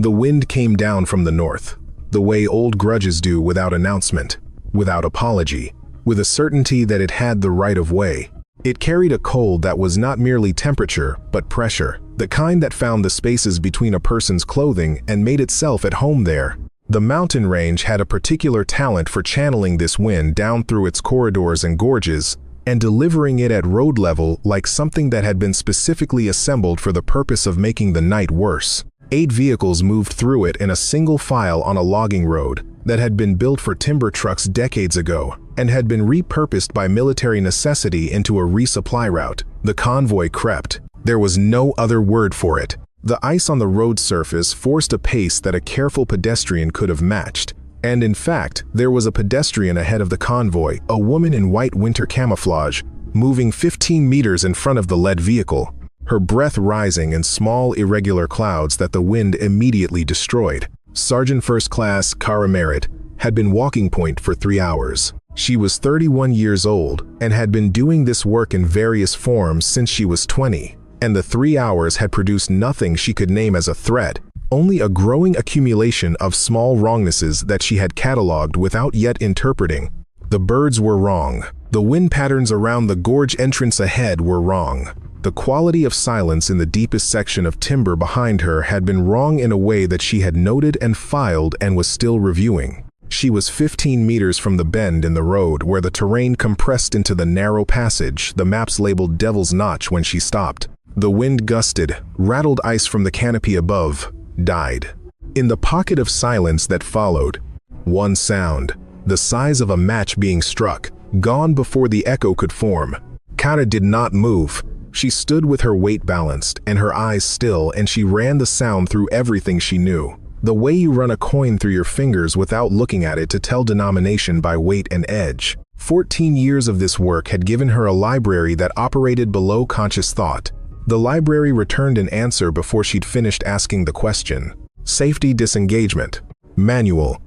The wind came down from the north, the way old grudges do, without announcement, without apology, with a certainty that it had the right of way. It carried a cold that was not merely temperature, but pressure, the kind that found the spaces between a person's clothing and made itself at home there. The mountain range had a particular talent for channeling this wind down through its corridors and gorges, and delivering it at road level like something that had been specifically assembled for the purpose of making the night worse. 8 vehicles moved through it in a single file on a logging road that had been built for timber trucks decades ago and had been repurposed by military necessity into a resupply route. The convoy crept. There was no other word for it. The ice on the road surface forced a pace that a careful pedestrian could have matched. And in fact, there was a pedestrian ahead of the convoy, a woman in white winter camouflage, moving 15 meters in front of the lead vehicle, her breath rising in small, irregular clouds that the wind immediately destroyed. Sergeant First Class Kara Merritt had been walking point for 3 hours. She was 31 years old and had been doing this work in various forms since she was 20, and the 3 hours had produced nothing she could name as a threat, only a growing accumulation of small wrongnesses that she had cataloged without yet interpreting. The birds were wrong. The wind patterns around the gorge entrance ahead were wrong. The quality of silence in the deepest section of timber behind her had been wrong in a way that she had noted and filed and was still reviewing. She was 15 meters from the bend in the road where the terrain compressed into the narrow passage the maps labeled Devil's Notch when she stopped. The wind gusted, rattled ice from the canopy above, died. In the pocket of silence that followed, one sound, the size of a match being struck, gone before the echo could form. Kara did not move. She stood with her weight balanced and her eyes still, and she ran the sound through everything she knew. The way you run a coin through your fingers without looking at it to tell denomination by weight and edge. 14 years of this work had given her a library that operated below conscious thought. The library returned an answer before she'd finished asking the question. Safety disengagement. Manual.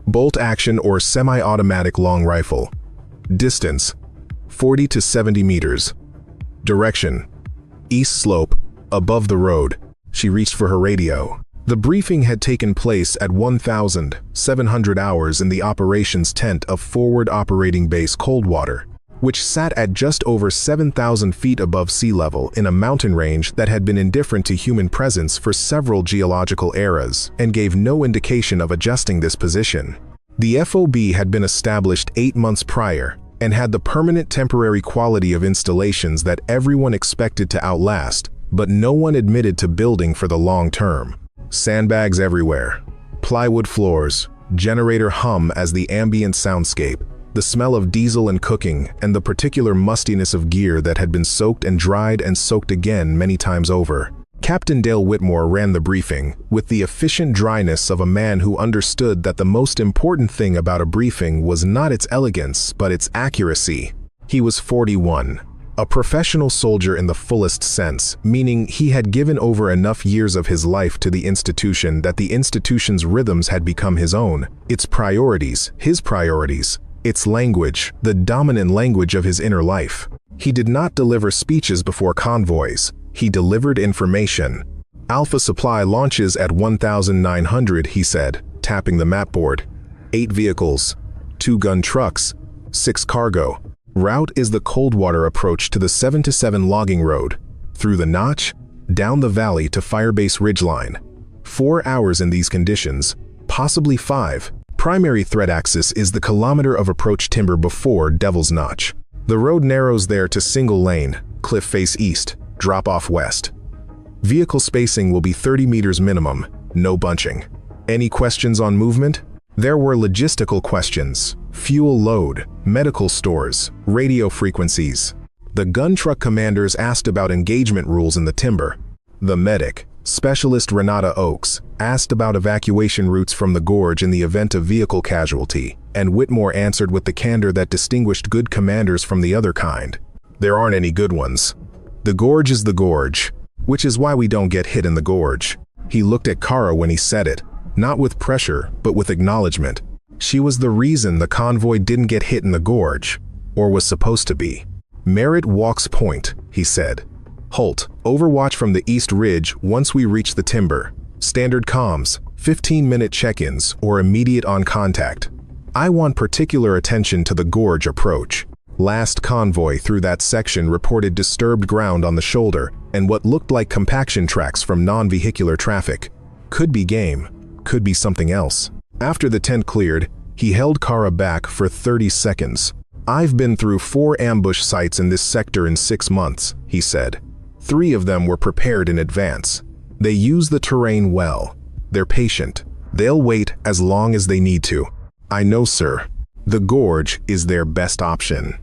Bolt action or semi-automatic long rifle. Distance. 40 to 70 meters. Direction. East slope, above the road. She reached for her radio. The briefing had taken place at 1,700 hours in the operations tent of Forward Operating Base Coldwater, which sat at just over 7,000 feet above sea level in a mountain range that had been indifferent to human presence for several geological eras and gave no indication of adjusting this position. The FOB had been established 8 months prior and had the permanent temporary quality of installations that everyone expected to outlast, but no one admitted to building for the long term. Sandbags everywhere, plywood floors, generator hum as the ambient soundscape, the smell of diesel and cooking, and the particular mustiness of gear that had been soaked and dried and soaked again many times over. Captain Dale Whitmore ran the briefing with the efficient dryness of a man who understood that the most important thing about a briefing was not its elegance, but its accuracy. He was 41, a professional soldier in the fullest sense, meaning he had given over enough years of his life to the institution that the institution's rhythms had become his own, its priorities, his priorities, its language, the dominant language of his inner life. He did not deliver speeches before convoys. He delivered information. Alpha Supply launches at 1,900, he said, tapping the mapboard. 8 vehicles, 2 gun trucks, 6 cargo. Route is the Coldwater approach to the 7-7 logging road, through the notch, down the valley to Firebase Ridgeline. 4 hours in these conditions, possibly 5. Primary threat axis is the kilometer of approach timber before Devil's Notch. The road narrows there to single lane, cliff face east, drop off west. Vehicle spacing will be 30 meters minimum, no bunching. Any questions on movement? There were logistical questions, fuel load, medical stores, radio frequencies. The gun truck commanders asked about engagement rules in the timber. The medic, Specialist Renata Oakes, asked about evacuation routes from the gorge in the event of vehicle casualty, and Whitmore answered with the candor that distinguished good commanders from the other kind. There aren't any good ones. The gorge is the gorge, which is why we don't get hit in the gorge. He looked at Kara when he said it, not with pressure, but with acknowledgement. She was the reason the convoy didn't get hit in the gorge, or was supposed to be. Merritt walks point, he said. Halt, overwatch from the east ridge once we reach the timber. Standard comms, 15-minute check-ins, or immediate on contact. I want particular attention to the gorge approach. Last convoy through that section reported disturbed ground on the shoulder and what looked like compaction tracks from non-vehicular traffic. Could be game, could be something else. After the tent cleared, he held Kara back for 30 seconds. I've been through 4 ambush sites in this sector in 6 months, he said. 3 of them were prepared in advance. They use the terrain well. They're patient. They'll wait as long as they need to. I know, sir. The gorge is their best option.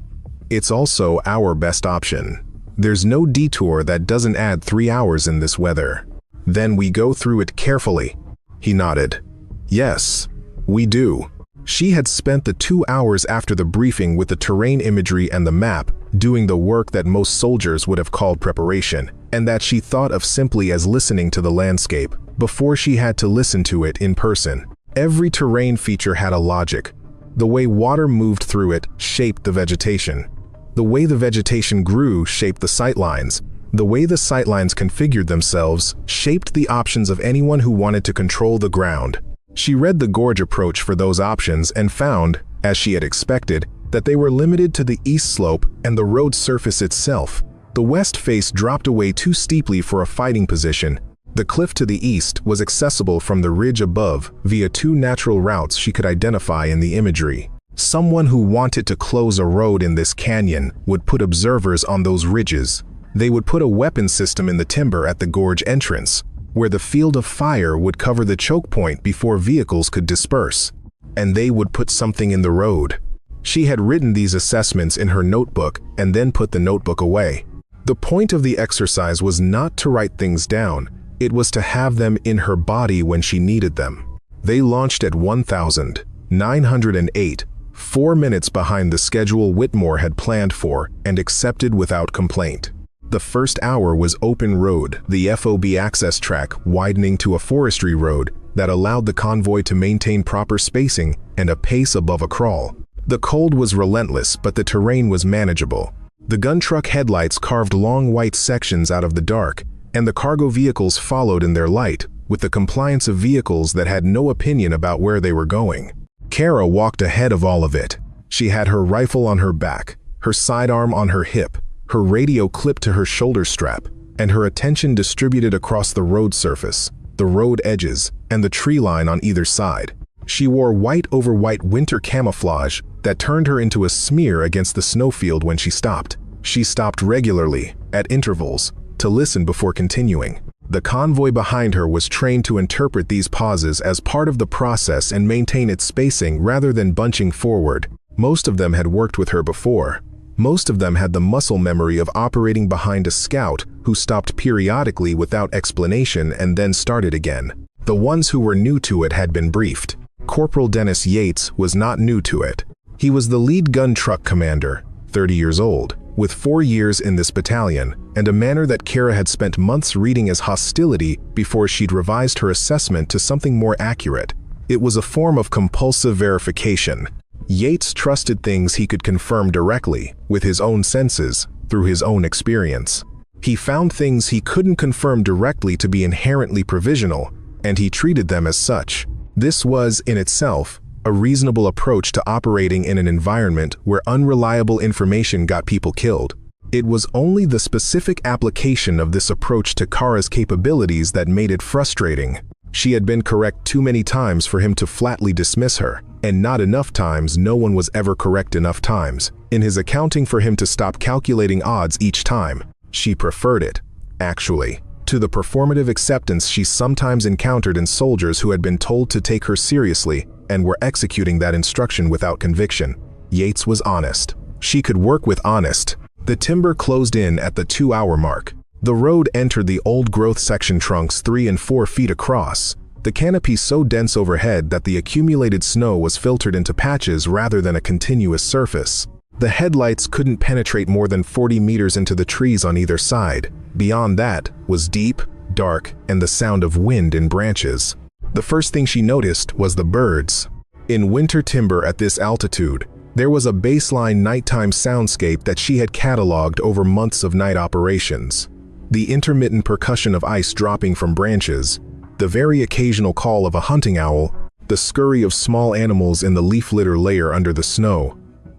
It's also our best option. There's no detour that doesn't add 3 hours in this weather. Then we go through it carefully. He nodded. Yes, we do. She had spent the 2 hours after the briefing with the terrain imagery and the map, doing the work that most soldiers would have called preparation, and that she thought of simply as listening to the landscape, before she had to listen to it in person. Every terrain feature had a logic. The way water moved through it shaped the vegetation. The way the vegetation grew shaped the sightlines. The way the sightlines configured themselves shaped the options of anyone who wanted to control the ground. She read the gorge approach for those options and found, as she had expected, that they were limited to the east slope and the road surface itself. The west face dropped away too steeply for a fighting position. The cliff to the east was accessible from the ridge above via 2 natural routes she could identify in the imagery. Someone who wanted to close a road in this canyon would put observers on those ridges. They would put a weapon system in the timber at the gorge entrance, where the field of fire would cover the choke point before vehicles could disperse. And they would put something in the road. She had written these assessments in her notebook and then put the notebook away. The point of the exercise was not to write things down, it was to have them in her body when she needed them. They launched at 1,908, 4 minutes behind the schedule Whitmore had planned for and accepted without complaint. The first hour was open road, the FOB access track widening to a forestry road that allowed the convoy to maintain proper spacing and a pace above a crawl. The cold was relentless, but the terrain was manageable. The gun truck headlights carved long white sections out of the dark, and the cargo vehicles followed in their light, with the compliance of vehicles that had no opinion about where they were going. Kara walked ahead of all of it. She had her rifle on her back, her sidearm on her hip, her radio clipped to her shoulder strap, and her attention distributed across the road surface, the road edges, and the tree line on either side. She wore white over white winter camouflage that turned her into a smear against the snowfield when she stopped. She stopped regularly, at intervals, to listen before continuing. The convoy behind her was trained to interpret these pauses as part of the process and maintain its spacing rather than bunching forward. Most of them had worked with her before. Most of them had the muscle memory of operating behind a scout who stopped periodically without explanation and then started again. The ones who were new to it had been briefed. Corporal Dennis Yates was not new to it. He was the lead gun truck commander, 30 years old, with 4 years in this battalion, and a manner that Kara had spent months reading as hostility before she'd revised her assessment to something more accurate. It was a form of compulsive verification. Yates trusted things he could confirm directly, with his own senses, through his own experience. He found things he couldn't confirm directly to be inherently provisional, and he treated them as such. This was, in itself, a reasonable approach to operating in an environment where unreliable information got people killed. It was only the specific application of this approach to Kara's capabilities that made it frustrating. She had been correct too many times for him to flatly dismiss her, and not enough times no one was ever correct enough times, in his accounting for him to stop calculating odds each time. She preferred it, actually, to the performative acceptance she sometimes encountered in soldiers who had been told to take her seriously and were executing that instruction without conviction. Yates was honest. She could work with honest. The timber closed in at the 2-hour mark. The road entered the old-growth section trunks 3 and 4 feet across, the canopy so dense overhead that the accumulated snow was filtered into patches rather than a continuous surface. The headlights couldn't penetrate more than 40 meters into the trees on either side. Beyond that was deep, dark, and the sound of wind in branches. The first thing she noticed was the birds. In winter timber at this altitude, there was a baseline nighttime soundscape that she had cataloged over months of night operations. The intermittent percussion of ice dropping from branches, the very occasional call of a hunting owl, the scurry of small animals in the leaf litter layer under the snow.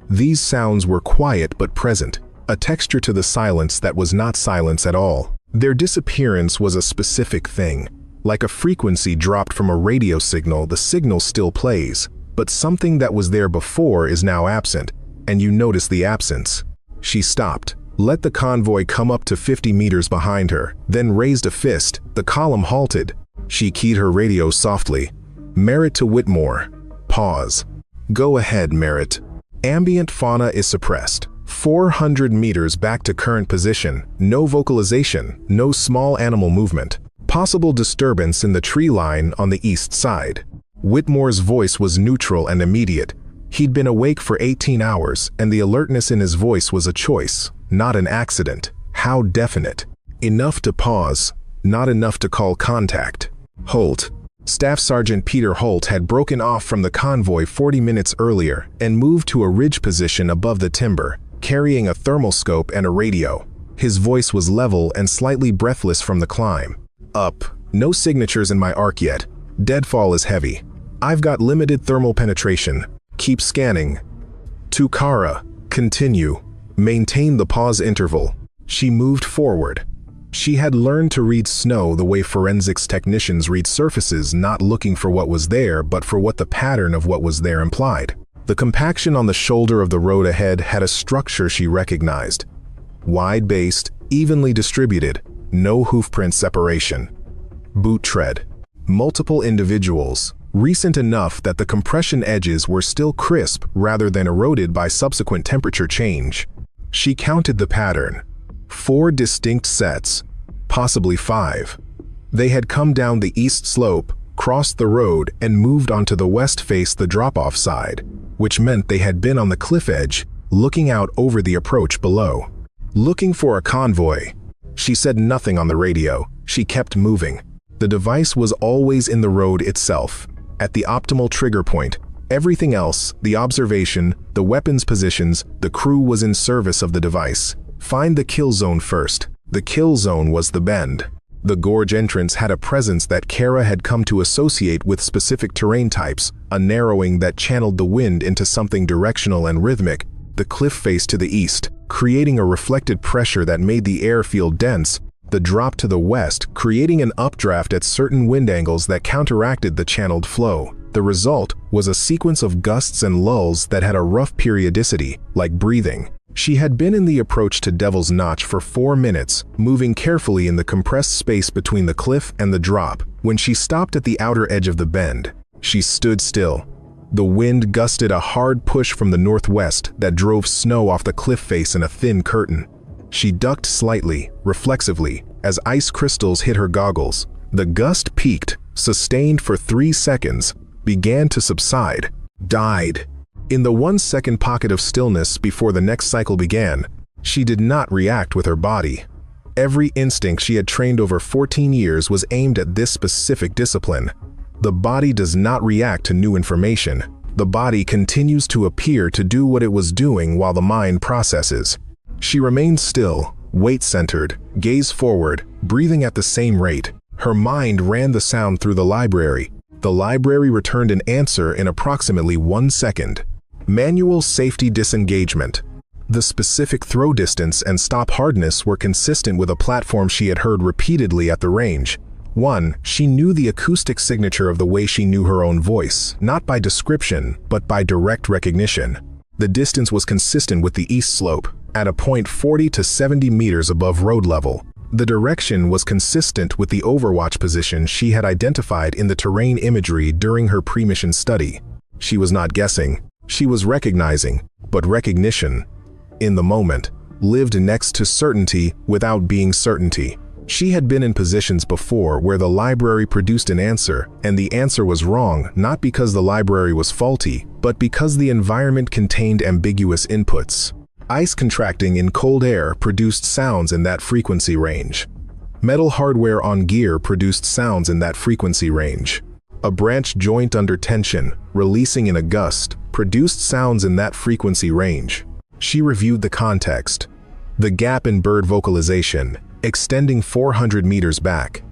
These sounds were quiet but present, a texture to the silence that was not silence at all. Their disappearance was a specific thing. Like a frequency dropped from a radio signal, the signal still plays, but something that was there before is now absent, and you notice the absence. She stopped, let the convoy come up to 50 meters behind her, then raised a fist. The column halted. She keyed her radio softly. Merritt to Whitmore. Pause. Go ahead, Merritt. Ambient fauna is suppressed. 400 meters back to current position. No vocalization, no small animal movement. Possible disturbance in the tree line on the east side. Whitmore's voice was neutral and immediate. He'd been awake for 18 hours, and the alertness in his voice was a choice, not an accident. How definite. Enough to pause, not enough to call contact. Holt. Staff Sergeant Peter Holt had broken off from the convoy 40 minutes earlier and moved to a ridge position above the timber, carrying a thermal scope and a radio. His voice was level and slightly breathless from the climb. Up. No signatures in my arc yet. Deadfall is heavy. I've got limited thermal penetration. Keep scanning. To Kara. Continue. Maintain the pause interval. She moved forward. She had learned to read snow the way forensics technicians read surfaces, not looking for what was there, but for what the pattern of what was there implied. The compaction on the shoulder of the road ahead had a structure she recognized. Wide-based, evenly distributed, no hoofprint separation. Boot tread. Multiple individuals, recent enough that the compression edges were still crisp rather than eroded by subsequent temperature change. She counted the pattern. 4 distinct sets, possibly 5. They had come down the east slope, crossed the road, and moved onto the west face, the drop-off side, which meant they had been on the cliff edge, looking out over the approach below. Looking for a convoy. She said nothing on the radio. She kept moving. The device was always in the road itself, at the optimal trigger point. Everything else, the observation, the weapons positions, the crew was in service of the device. Find the kill zone first. The kill zone was the bend. The gorge entrance had a presence that Kara had come to associate with specific terrain types, a narrowing that channeled the wind into something directional and rhythmic. The cliff face to the east, creating a reflected pressure that made the air feel dense. The drop to the west, creating an updraft at certain wind angles that counteracted the channeled flow. The result was a sequence of gusts and lulls that had a rough periodicity, like breathing. She had been in the approach to Devil's Notch for 4 minutes, moving carefully in the compressed space between the cliff and the drop. When she stopped at the outer edge of the bend, she stood still. The wind gusted a hard push from the northwest that drove snow off the cliff face in a thin curtain. She ducked slightly, reflexively, as ice crystals hit her goggles. The gust peaked, sustained for 3 seconds, began to subside, died. In the 1-second pocket of stillness before the next cycle began, she did not react with her body. Every instinct she had trained over 14 years was aimed at this specific discipline. The body does not react to new information. The body continues to appear to do what it was doing while the mind processes. She remained still, weight-centered, gaze forward, breathing at the same rate. Her mind ran the sound through the library. The library returned an answer in approximately 1 second. Manual safety disengagement. The specific throw distance and stop hardness were consistent with a platform she had heard repeatedly at the range. 1. She knew the acoustic signature of the way she knew her own voice, not by description, but by direct recognition. The distance was consistent with the east slope, at a point 40 to 70 meters above road level. The direction was consistent with the overwatch position she had identified in the terrain imagery during her pre-mission study. She was not guessing. She was recognizing, but recognition, in the moment, lived next to certainty without being certainty. She had been in positions before where the library produced an answer, and the answer was wrong, not because the library was faulty, but because the environment contained ambiguous inputs. Ice contracting in cold air produced sounds in that frequency range. Metal hardware on gear produced sounds in that frequency range. A branch joint under tension, releasing in a gust, produced sounds in that frequency range. She reviewed the context. The gap in bird vocalization, extending 400 meters back.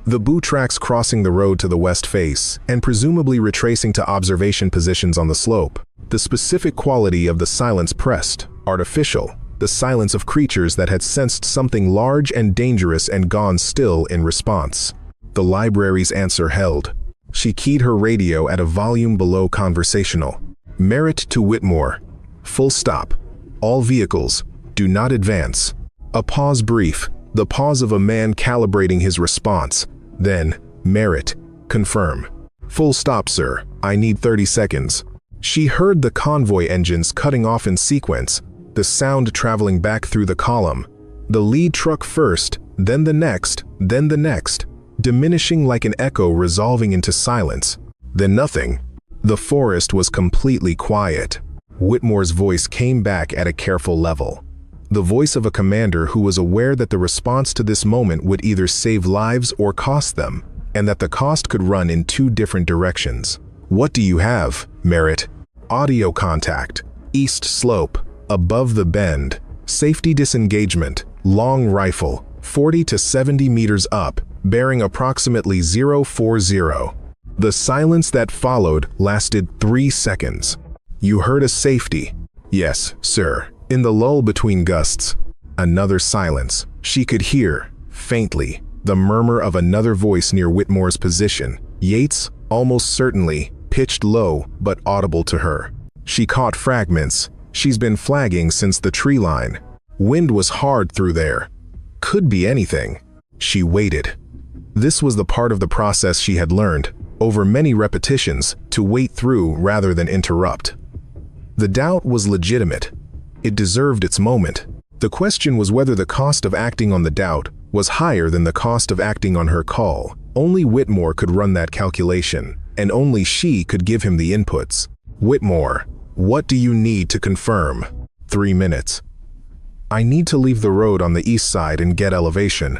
The boot tracks crossing the road to the west face, and presumably retracing to observation positions on the slope. The specific quality of the silence pressed, artificial, the silence of creatures that had sensed something large and dangerous and gone still in response. The library's answer held. She keyed her radio at a volume below conversational. Merritt to Whitmore. Full stop. All vehicles, do not advance. A pause brief, the pause of a man calibrating his response. Then, Merritt, confirm. Full stop, sir. I need 30 seconds. She heard the convoy engines cutting off in sequence, the sound traveling back through the column. The lead truck first, then the next, diminishing like an echo resolving into silence. Then nothing. The forest was completely quiet. Whitmore's voice came back at a careful level. The voice of a commander who was aware that the response to this moment would either save lives or cost them, and that the cost could run in two different directions. What do you have, Merritt? Audio contact. East slope. Above the bend. Safety disengagement. Long rifle. 40 to 70 meters up, bearing approximately 040. The silence that followed lasted 3 seconds. You heard a safety? Yes, sir. In the lull between gusts. Another silence. She could hear, faintly, the murmur of another voice near Whitmore's position. Yates, almost certainly, pitched low but audible to her. She caught fragments. She's been flagging since the tree line. Wind was hard through there. Could be anything. She waited. This was the part of the process she had learned, over many repetitions, to wait through rather than interrupt. The doubt was legitimate. It deserved its moment. The question was whether the cost of acting on the doubt was higher than the cost of acting on her call. Only Whitmore could run that calculation, and only she could give him the inputs. Whitmore, what do you need to confirm? 3 minutes. I need to leave the road on the east side and get elevation.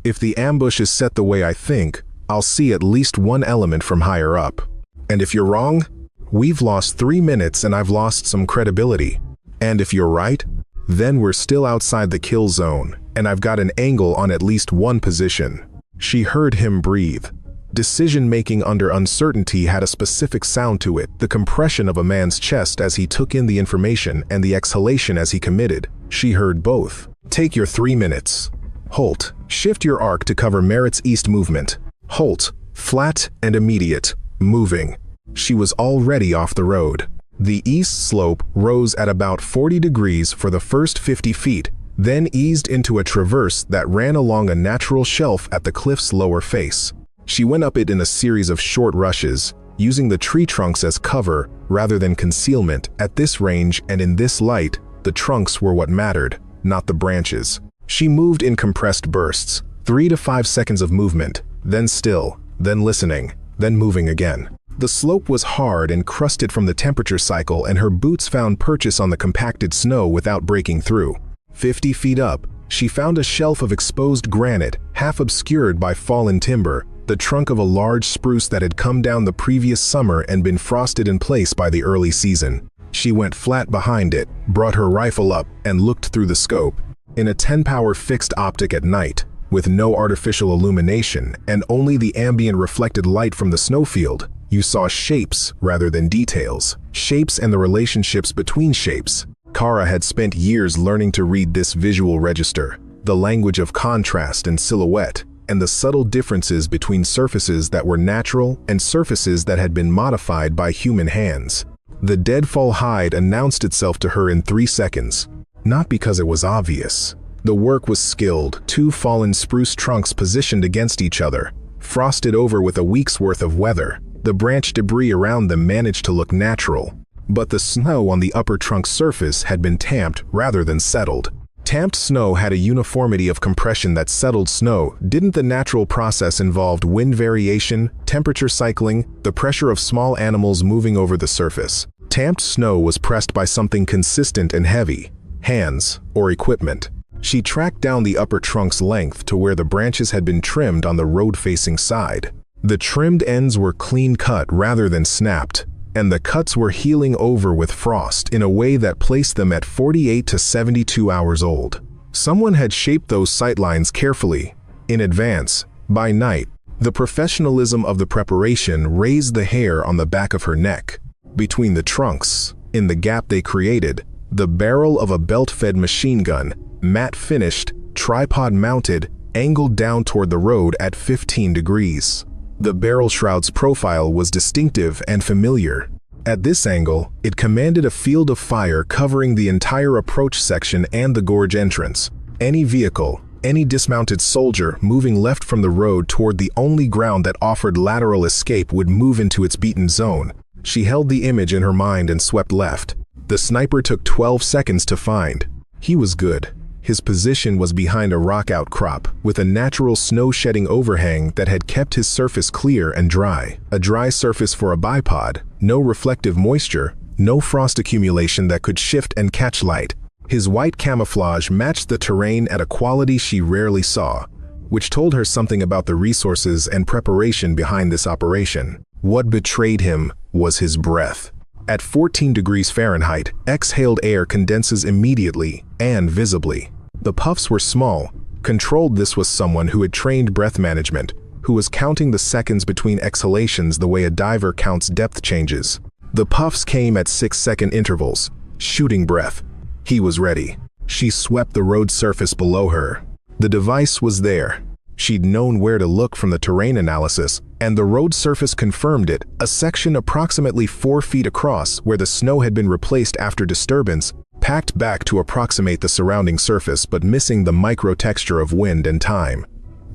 If the ambush is set the way I think, I'll see at least one element from higher up. And if you're wrong, we've lost 3 minutes and I've lost some credibility. And if you're right, then we're still outside the kill zone, and I've got an angle on at least one position. She heard him breathe. Decision-making under uncertainty had a specific sound to it, the compression of a man's chest as he took in the information and the exhalation as he committed. She heard both. Take your 3 minutes. Halt. Shift your arc to cover Merritt's east movement. Halt. Flat and immediate. Moving. She was already off the road. The east slope rose at about 40 degrees for the first 50 feet, then eased into a traverse that ran along a natural shelf at the cliff's lower face. She went up it in a series of short rushes, using the tree trunks as cover rather than concealment. At this range and in this light, the trunks were what mattered, not the branches. She moved in compressed bursts, 3 to 5 seconds of movement, then still, then listening, then moving again. The slope was hard and crusted from the temperature cycle, and her boots found purchase on the compacted snow without breaking through. 50 feet up, she found a shelf of exposed granite, half obscured by fallen timber, the trunk of a large spruce that had come down the previous summer and been frosted in place by the early season. She went flat behind it, brought her rifle up, and looked through the scope. In a 10-power fixed optic at night, with no artificial illumination and only the ambient reflected light from the snowfield, you saw shapes rather than details. Shapes and the relationships between shapes. Kara had spent years learning to read this visual register, the language of contrast and silhouette, and the subtle differences between surfaces that were natural and surfaces that had been modified by human hands. The deadfall hide announced itself to her in 3 seconds. Not because it was obvious. The work was skilled, 2 fallen spruce trunks positioned against each other, frosted over with a week's worth of weather. The branch debris around them managed to look natural, but the snow on the upper trunk surface had been tamped rather than settled. Tamped snow had a uniformity of compression that settled snow didn't. The natural process involved wind variation, temperature cycling, the pressure of small animals moving over the surface. Tamped snow was pressed by something consistent and heavy, hands or equipment. She tracked down the upper trunk's length to where the branches had been trimmed on the road-facing side. The trimmed ends were clean-cut rather than snapped, and the cuts were healing over with frost in a way that placed them at 48 to 72 hours old. Someone had shaped those sightlines carefully, in advance, By night, the professionalism of the preparation raised the hair on the back of her neck. Between the trunks, in the gap they created, the barrel of a belt-fed machine gun, matte-finished, tripod-mounted, angled down toward the road at 15 degrees. The barrel shroud's profile was distinctive and familiar. At this angle, it commanded a field of fire covering the entire approach section and the gorge entrance. Any vehicle, any dismounted soldier moving left from the road toward the only ground that offered lateral escape would move into its beaten zone. She held the image in her mind and swept left. The sniper took 12 seconds to find. He was good. His position was behind a rock outcrop, with a natural snow-shedding overhang that had kept his surface clear and dry. A dry surface for a bipod, no reflective moisture, no frost accumulation that could shift and catch light. His white camouflage matched the terrain at a quality she rarely saw, which told her something about the resources and preparation behind this operation. What betrayed him was his breath. At 14 degrees Fahrenheit, exhaled air condenses immediately and visibly. The puffs were small. Controlled, this was someone who had trained breath management, who was counting the seconds between exhalations the way a diver counts depth changes. The puffs came at 6-second intervals. Shooting breath. He was ready. She swept the road surface below her. The device was there. She'd known where to look from the terrain analysis, and the road surface confirmed it, a section approximately 4 feet across where the snow had been replaced after disturbance, packed back to approximate the surrounding surface but missing the micro-texture of wind and time.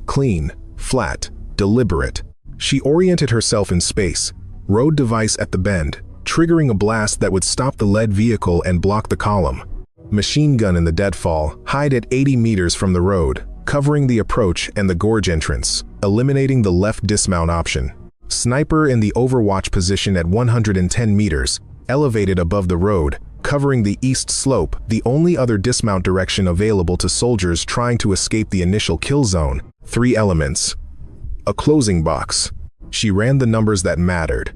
Clean, flat, deliberate. She oriented herself in space, road device at the bend, triggering a blast that would stop the lead vehicle and block the column. Machine gun in the deadfall, hide at 80 meters from the road, covering the approach and the gorge entrance, eliminating the left dismount option. Sniper in the overwatch position at 110 meters, elevated above the road, covering the east slope, the only other dismount direction available to soldiers trying to escape the initial kill zone. 3 elements. A closing box. She ran the numbers that mattered.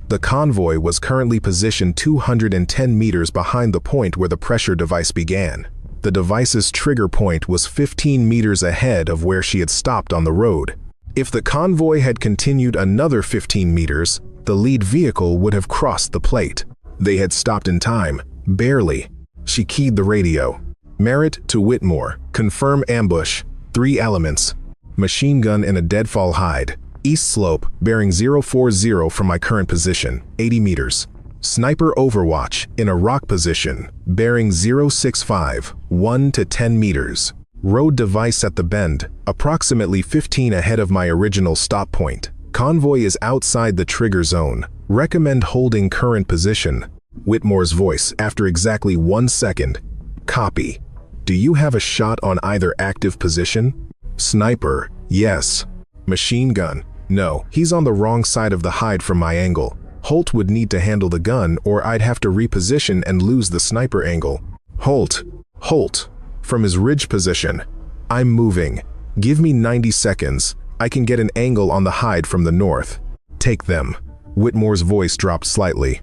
The convoy was currently positioned 210 meters behind the point where the pressure device began. The device's trigger point was 15 meters ahead of where she had stopped on the road. If the convoy had continued another 15 meters, the lead vehicle would have crossed the plate. They had stopped in time, barely. She keyed the radio. Merritt to Whitmore, confirm ambush, 3 elements. Machine gun in a deadfall hide. East slope, bearing 040 from my current position, 80 meters. Sniper overwatch in a rock position, bearing 065, 1 to 10 meters. Road device at the bend, approximately 15 ahead of my original stop point. Convoy is outside the trigger zone. Recommend holding current position. Whitmore's voice after exactly 1 second. Copy. Do you have a shot on either active position? Sniper, yes. Machine gun, no. He's on the wrong side of the hide from my angle. Holt would need to handle the gun or I'd have to reposition and lose the sniper angle. Holt. From his ridge position. I'm moving. Give me 90 seconds. I can get an angle on the hide from the north. Take them. Whitmore's voice dropped slightly.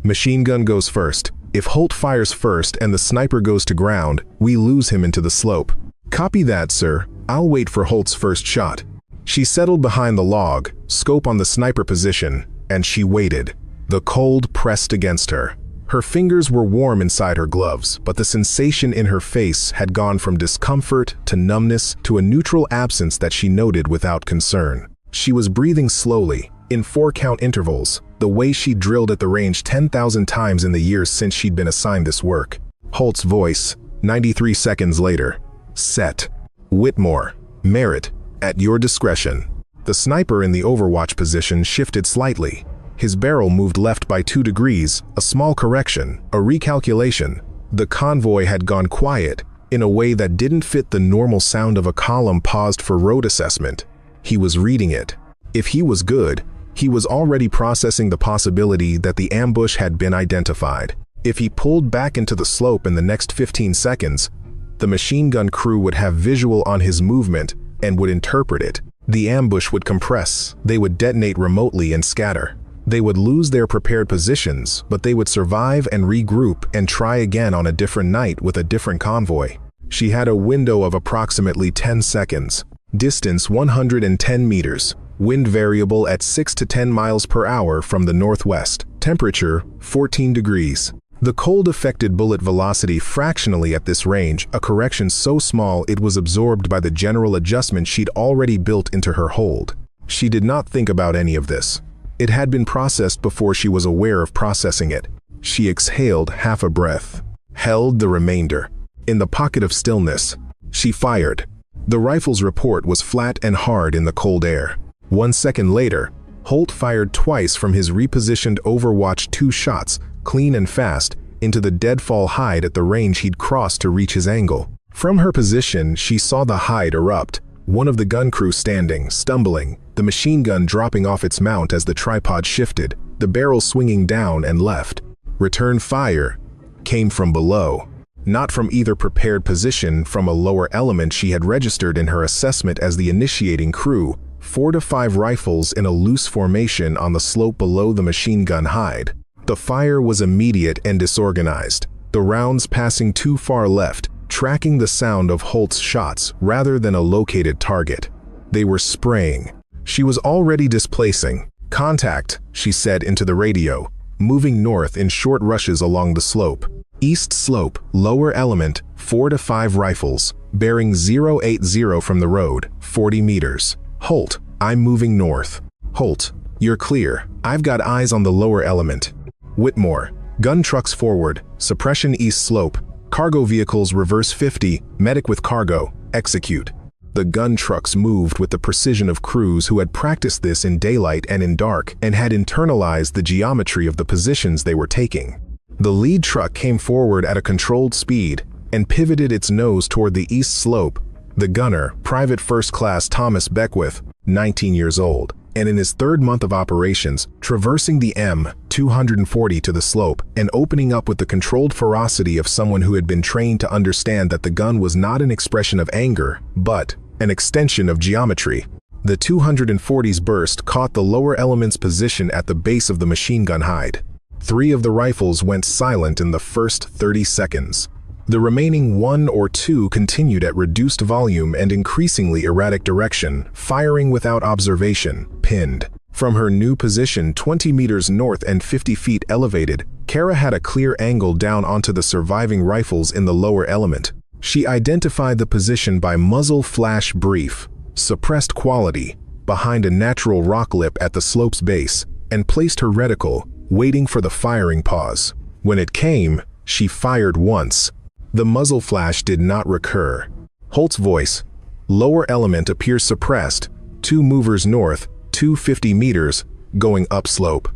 Machine gun goes first. If Holt fires first and the sniper goes to ground, we lose him into the slope. Copy that, sir. I'll wait for Holt's first shot. She settled behind the log, scope on the sniper position, and she waited. The cold pressed against her. Her fingers were warm inside her gloves, but the sensation in her face had gone from discomfort to numbness to a neutral absence that she noted without concern. She was breathing slowly, in 4-count intervals, the way she drilled at the range 10,000 times in the years since she'd been assigned this work. Holt's voice, 93 seconds later. Set. Whitmore. Merritt. At your discretion. The sniper in the overwatch position shifted slightly. His barrel moved left by 2 degrees, a small correction, a recalculation. The convoy had gone quiet, in a way that didn't fit the normal sound of a column paused for road assessment. He was reading it. If he was good, he was already processing the possibility that the ambush had been identified. If he pulled back into the slope in the next 15 seconds, the machine gun crew would have visual on his movement and would interpret it. The ambush would compress, they would detonate remotely and scatter. They would lose their prepared positions, but they would survive and regroup and try again on a different night with a different convoy. She had a window of approximately 10 seconds. Distance 110 meters. Wind variable at 6 to 10 miles per hour from the northwest. Temperature 14 degrees. The cold affected bullet velocity fractionally at this range, a correction so small it was absorbed by the general adjustment she'd already built into her hold. She did not think about any of this. It had been processed before she was aware of processing it. She exhaled half a breath, held the remainder. In the pocket of stillness, she fired. The rifle's report was flat and hard in the cold air. 1 second later, Holt fired twice from his repositioned Overwatch 2 shots, clean and fast, into the deadfall hide at the range he'd crossed to reach his angle. From her position, she saw the hide erupt, one of the gun crew standing, stumbling, the machine gun dropping off its mount as the tripod shifted, the barrel swinging down and left. Return fire came from below, not from either prepared position, from a lower element she had registered in her assessment as the initiating crew, 4 to 5 rifles in a loose formation on the slope below the machine gun hide. The fire was immediate and disorganized, the rounds passing too far left, tracking the sound of Holt's shots rather than a located target. They were spraying. She was already displacing. "Contact," she said into the radio, moving north in short rushes along the slope. East slope, lower element, 4 to 5 rifles, bearing 080 from the road, 40 meters. "Holt, I'm moving north." "Holt, you're clear. I've got eyes on the lower element." Whitmore, gun trucks forward, suppression east slope, cargo vehicles reverse 50, medic with cargo, execute. The gun trucks moved with the precision of crews who had practiced this in daylight and in dark and had internalized the geometry of the positions they were taking. The lead truck came forward at a controlled speed and pivoted its nose toward the east slope. The gunner, Private First Class Thomas Beckwith, 19 years old, and in his 3rd month of operations, traversing the M240 to the slope and opening up with the controlled ferocity of someone who had been trained to understand that the gun was not an expression of anger, but an extension of geometry. The 240's burst caught the lower element's position at the base of the machine gun hide. 3 of the rifles went silent in the first 30 seconds. The remaining 1 or 2 continued at reduced volume and increasingly erratic direction, firing without observation, pinned. From her new position 20 meters north and 50 feet elevated, Kara had a clear angle down onto the surviving rifles in the lower element. She identified the position by muzzle flash brief, suppressed quality, behind a natural rock lip at the slope's base, and placed her reticle, waiting for the firing pause. When it came, she fired once. The muzzle flash did not recur. Holt's voice, "Lower element appears suppressed, 2 movers north, 250 meters, going upslope.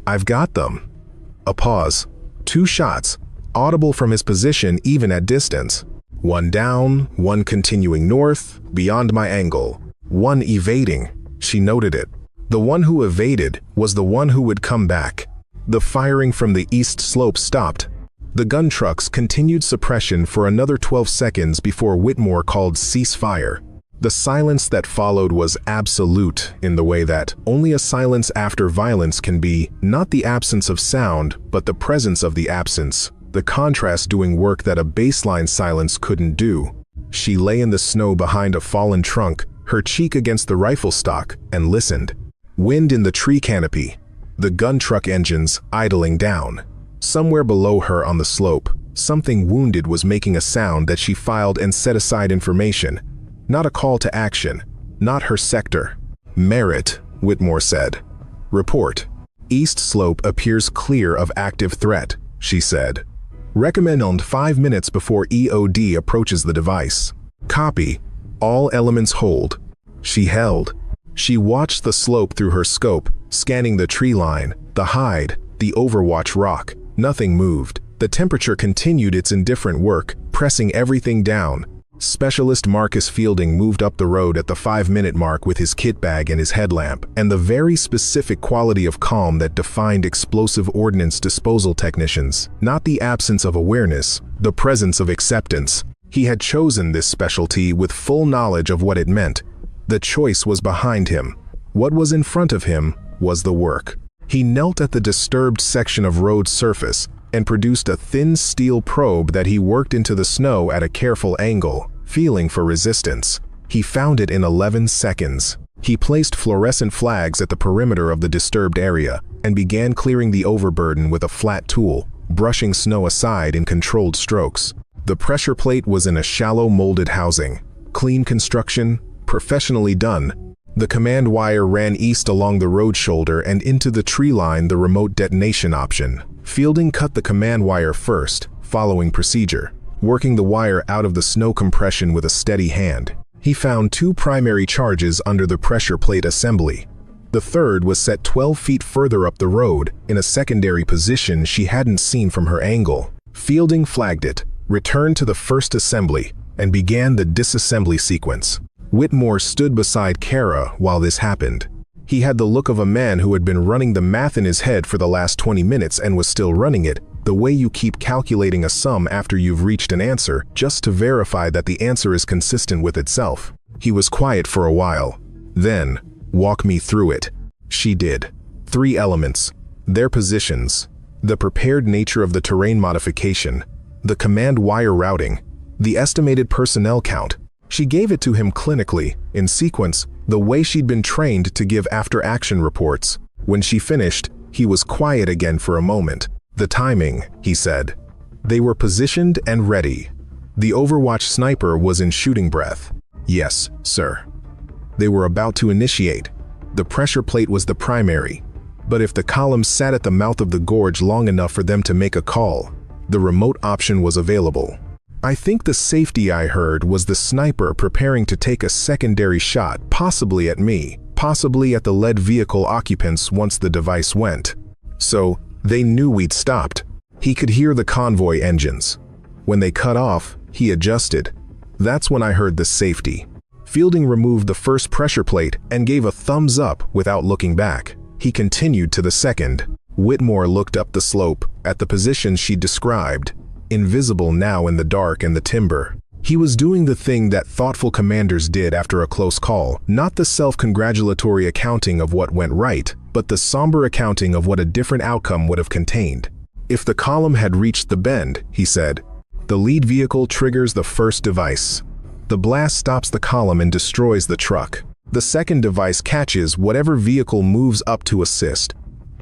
I've got them." A pause. 2 shots, audible from his position even at distance. 1 down, 1 continuing north, beyond my angle. 1 evading. She noted it. The one who evaded was the one who would come back. The firing from the east slope stopped. The gun trucks continued suppression for another 12 seconds before Whitmore called ceasefire. The silence that followed was absolute in the way that only a silence after violence can be, not the absence of sound, but the presence of the absence, the contrast doing work that a baseline silence couldn't do. She lay in the snow behind a fallen trunk, her cheek against the rifle stock, and listened. Wind in the tree canopy, the gun truck engines idling down. Somewhere below her on the slope, something wounded was making a sound that she filed and set aside information. Not a call to action, not her sector. "Merit," Whitmore said. "Report. East slope appears clear of active threat," she said. "Recommend 5 minutes before EOD approaches the device." "Copy. All elements hold." She held. She watched the slope through her scope, scanning the tree line, the hide, the Overwatch rock. Nothing moved. The temperature continued its indifferent work, pressing everything down. Specialist Marcus Fielding moved up the road at the 5-minute mark with his kit bag and his headlamp, and the very specific quality of calm that defined explosive ordnance disposal technicians. Not the absence of awareness, the presence of acceptance. He had chosen this specialty with full knowledge of what it meant. The choice was behind him. What was in front of him was the work. He knelt at the disturbed section of road surface and produced a thin steel probe that he worked into the snow at a careful angle, feeling for resistance. He found it in 11 seconds. He placed fluorescent flags at the perimeter of the disturbed area and began clearing the overburden with a flat tool, brushing snow aside in controlled strokes. The pressure plate was in a shallow molded housing. Clean construction, professionally done. The command wire ran east along the road shoulder and into the tree line, the remote detonation option. Fielding cut the command wire first, following procedure, working the wire out of the snow compression with a steady hand. He found 2 primary charges under the pressure plate assembly. The third was set 12 feet further up the road, in a secondary position she hadn't seen from her angle. Fielding flagged it, returned to the first assembly, and began the disassembly sequence. Whitmore stood beside Kara while this happened. He had the look of a man who had been running the math in his head for the last 20 minutes and was still running it, the way you keep calculating a sum after you've reached an answer, just to verify that the answer is consistent with itself. He was quiet for a while. Then, walk me through it. She did. 3 elements. Their positions. The prepared nature of the terrain modification. The command wire routing. The estimated personnel count. She gave it to him clinically, in sequence, the way she'd been trained to give after-action reports. When she finished, he was quiet again for a moment. The timing, he said. They were positioned and ready. The Overwatch sniper was in shooting breath. Yes, sir. They were about to initiate. The pressure plate was the primary. But if the columns sat at the mouth of the gorge long enough for them to make a call, the remote option was available. I think the safety I heard was the sniper preparing to take a secondary shot, possibly at me, possibly at the lead vehicle occupants once the device went. So, they knew we'd stopped. He could hear the convoy engines. When they cut off, he adjusted. That's when I heard the safety. Fielding removed the first pressure plate and gave a thumbs up without looking back. He continued to the second. Whitmore looked up the slope, at the position she described, invisible now in the dark and the timber. He was doing the thing that thoughtful commanders did after a close call, not the self-congratulatory accounting of what went right, but the somber accounting of what a different outcome would have contained. If the column had reached the bend, he said, the lead vehicle triggers the first device. The blast stops the column and destroys the truck. The second device catches whatever vehicle moves up to assist.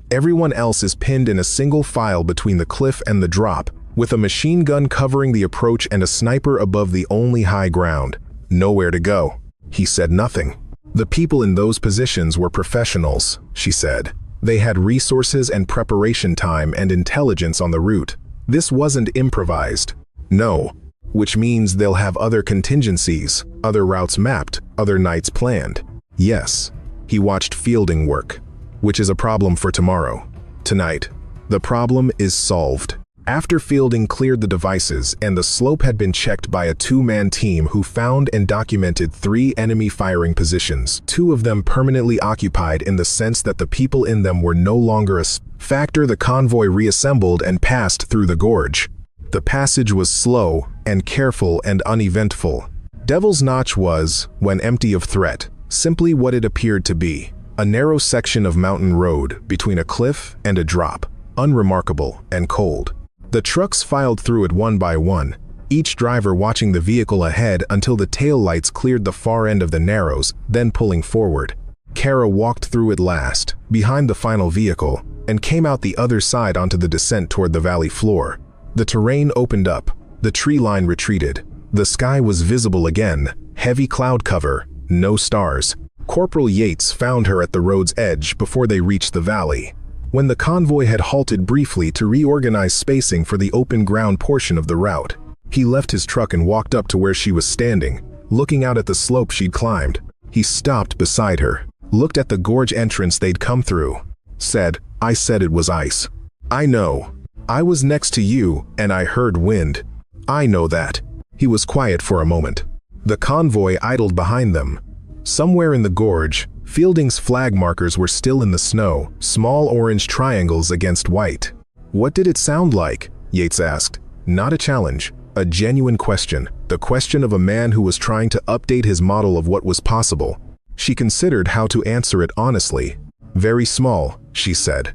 Everyone else is pinned in a single file between the cliff and the drop, with a machine gun covering the approach and a sniper above the only high ground. Nowhere to go. He said nothing. The people in those positions were professionals, she said. They had resources and preparation time and intelligence on the route. This wasn't improvised. No. Which means they'll have other contingencies, other routes mapped, other nights planned. Yes. He watched Fielding work. Which is a problem for tomorrow. Tonight. The problem is solved. After Fielding cleared the devices and the slope had been checked by a 2-man team who found and documented 3 enemy firing positions, 2 of them permanently occupied in the sense that the people in them were no longer a factor, the convoy reassembled and passed through the gorge. The passage was slow and careful and uneventful. Devil's Notch was, when empty of threat, simply what it appeared to be, a narrow section of mountain road between a cliff and a drop, unremarkable and cold. The trucks filed through it one by one, each driver watching the vehicle ahead until the tail lights cleared the far end of the narrows, then pulling forward. Kara walked through it last, behind the final vehicle, and came out the other side onto the descent toward the valley floor. The terrain opened up, the tree line retreated. The sky was visible again, heavy cloud cover, no stars. Corporal Yates found her at the road's edge before they reached the valley. When the convoy had halted briefly to reorganize spacing for the open ground portion of the route, he left his truck and walked up to where she was standing, looking out at the slope she'd climbed. He stopped beside her, looked at the gorge entrance they'd come through, said, "I said it was ice. I know. I was next to you, and I heard wind. I know that." He was quiet for a moment. The convoy idled behind them. Somewhere in the gorge, Fielding's flag markers were still in the snow, small orange triangles against white. "What did it sound like?" Yates asked. Not a challenge, a genuine question, the question of a man who was trying to update his model of what was possible. She considered how to answer it honestly. "Very small," she said.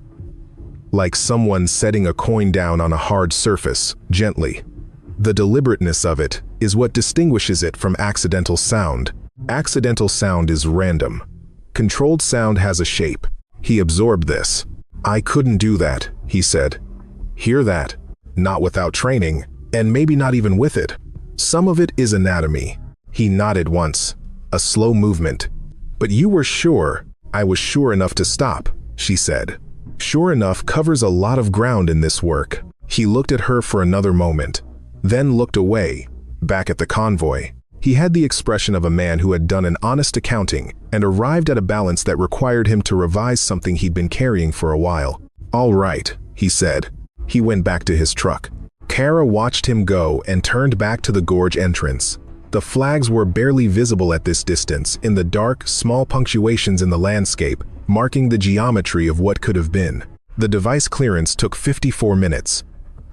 Like someone setting a coin down on a hard surface, gently. The deliberateness of it is what distinguishes it from accidental sound. Accidental sound is random. Controlled sound has a shape. He absorbed this. I couldn't do that, he said. Hear that? Not without training, and maybe not even with it. Some of it is anatomy. He nodded once. A slow movement. But you were sure. I was sure enough to stop, she said. Sure enough covers a lot of ground in this work. He looked at her for another moment, then looked away, back at the convoy. He had the expression of a man who had done an honest accounting and arrived at a balance that required him to revise something he'd been carrying for a while. All right, he said. He went back to his truck. Kara watched him go and turned back to the gorge entrance. The flags were barely visible at this distance in the dark, small punctuations in the landscape, marking the geometry of what could have been. The device clearance took 54 minutes.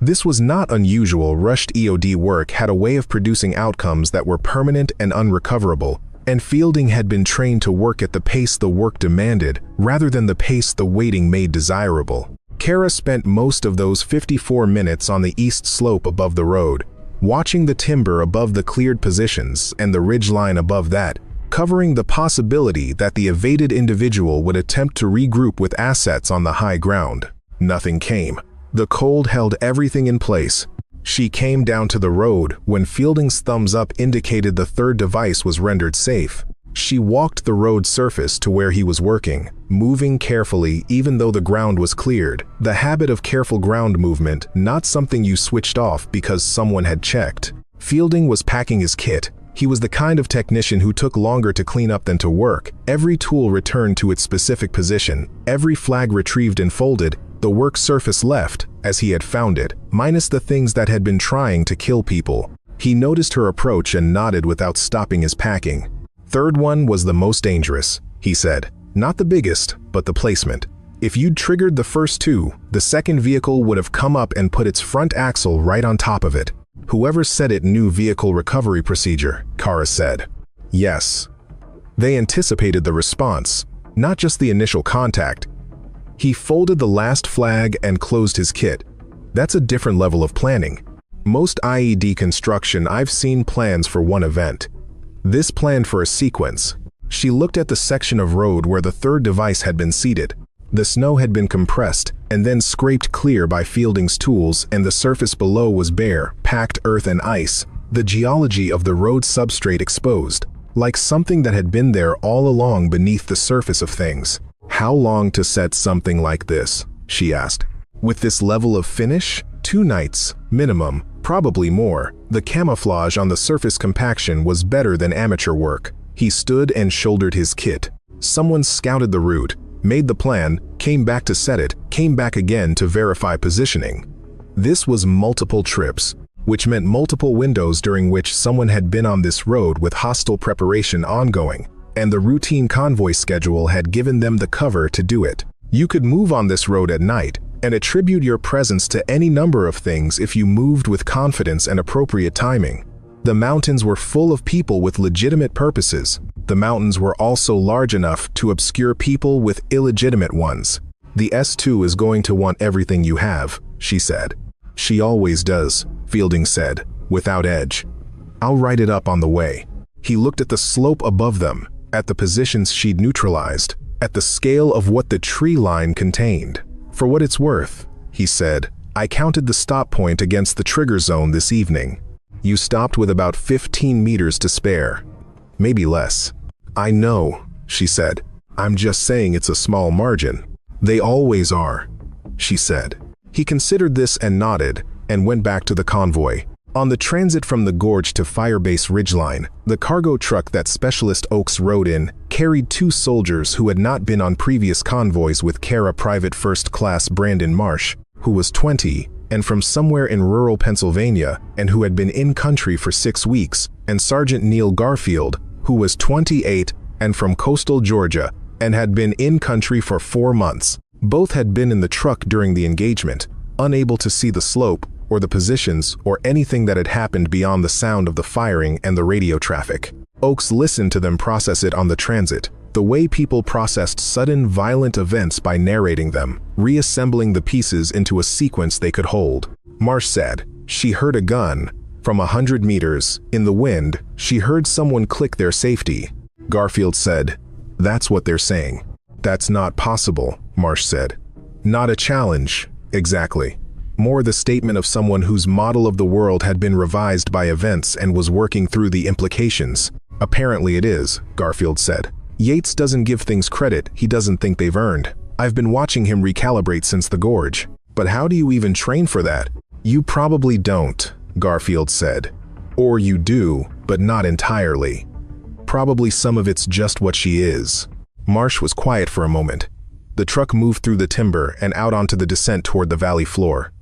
This was not unusual. Rushed EOD work had a way of producing outcomes that were permanent and unrecoverable, and Fielding had been trained to work at the pace the work demanded, rather than the pace the waiting made desirable. Kara spent most of those 54 minutes on the east slope above the road, watching the timber above the cleared positions and the ridgeline above that, covering the possibility that the evaded individual would attempt to regroup with assets on the high ground. Nothing came. The cold held everything in place. She came down to the road when Fielding's thumbs up indicated the third device was rendered safe. She walked the road surface to where he was working, moving carefully even though the ground was cleared. The habit of careful ground movement, not something you switched off because someone had checked. Fielding was packing his kit. He was the kind of technician who took longer to clean up than to work. Every tool returned to its specific position, every flag retrieved and folded, the work surface left as he had found it, minus the things that had been trying to kill people. He noticed her approach and nodded without stopping his packing. Third one was the most dangerous, he said. Not the biggest, but the placement. If you'd triggered the first two, the second vehicle would have come up and put its front axle right on top of it. Whoever said it knew vehicle recovery procedure, Kara said. Yes. They anticipated the response, not just the initial contact. He folded the last flag and closed his kit. That's a different level of planning. Most IED construction, I've seen plans for one event. This planned for a sequence. She looked at the section of road where the third device had been seated. The snow had been compressed and then scraped clear by Fielding's tools, and the surface below was bare, packed earth and ice, the geology of the road substrate exposed, like something that had been there all along beneath the surface of things. How long to set something like this? She asked. With this level of finish? 2 nights, minimum, probably more. The camouflage on the surface compaction was better than amateur work. He stood and shouldered his kit. Someone scouted the route, made the plan, came back to set it, came back again to verify positioning. This was multiple trips, which meant multiple windows during which someone had been on this road with hostile preparation ongoing, and the routine convoy schedule had given them the cover to do it. You could move on this road at night and attribute your presence to any number of things if you moved with confidence and appropriate timing. The mountains were full of people with legitimate purposes. The mountains were also large enough to obscure people with illegitimate ones. The S2 is going to want everything you have, she said. She always does, Fielding said, without edge. I'll write it up on the way. He looked at the slope above them, at the positions she'd neutralized, at the scale of what the tree line contained. For what it's worth, he said, I counted the stop point against the trigger zone this evening. You stopped with about 15 meters to spare. Maybe less. I know, she said. I'm just saying it's a small margin. They always are, she said. He considered this and nodded, and went back to the convoy. On the transit from the gorge to Firebase Ridgeline, the cargo truck that Specialist Oaks rode in carried 2 soldiers who had not been on previous convoys with Kara Private First Class Brandon Marsh, who was 20, and from somewhere in rural Pennsylvania, and who had been in country for 6 weeks, and Sergeant Neil Garfield, who was 28 and from coastal Georgia, and had been in country for 4 months. Both had been in the truck during the engagement, unable to see the slope, or the positions, or anything that had happened beyond the sound of the firing and the radio traffic. Oaks listened to them process it on the transit, the way people processed sudden, violent events by narrating them, reassembling the pieces into a sequence they could hold. Marsh said, she heard a gun, From 100 meters, in the wind, she heard someone click their safety. Garfield said, "That's what they're saying." "That's not possible," Marsh said. "Not a challenge." Exactly. More the statement of someone whose model of the world had been revised by events and was working through the implications. "Apparently it is," Garfield said. "Yates doesn't give things credit he doesn't think they've earned. I've been watching him recalibrate since the gorge." "But how do you even train for that?" "You probably don't," Garfield said. "Or you do, but not entirely. Probably some of it's just what she is." Marsh was quiet for a moment. The truck moved through the timber and out onto the descent toward the valley floor.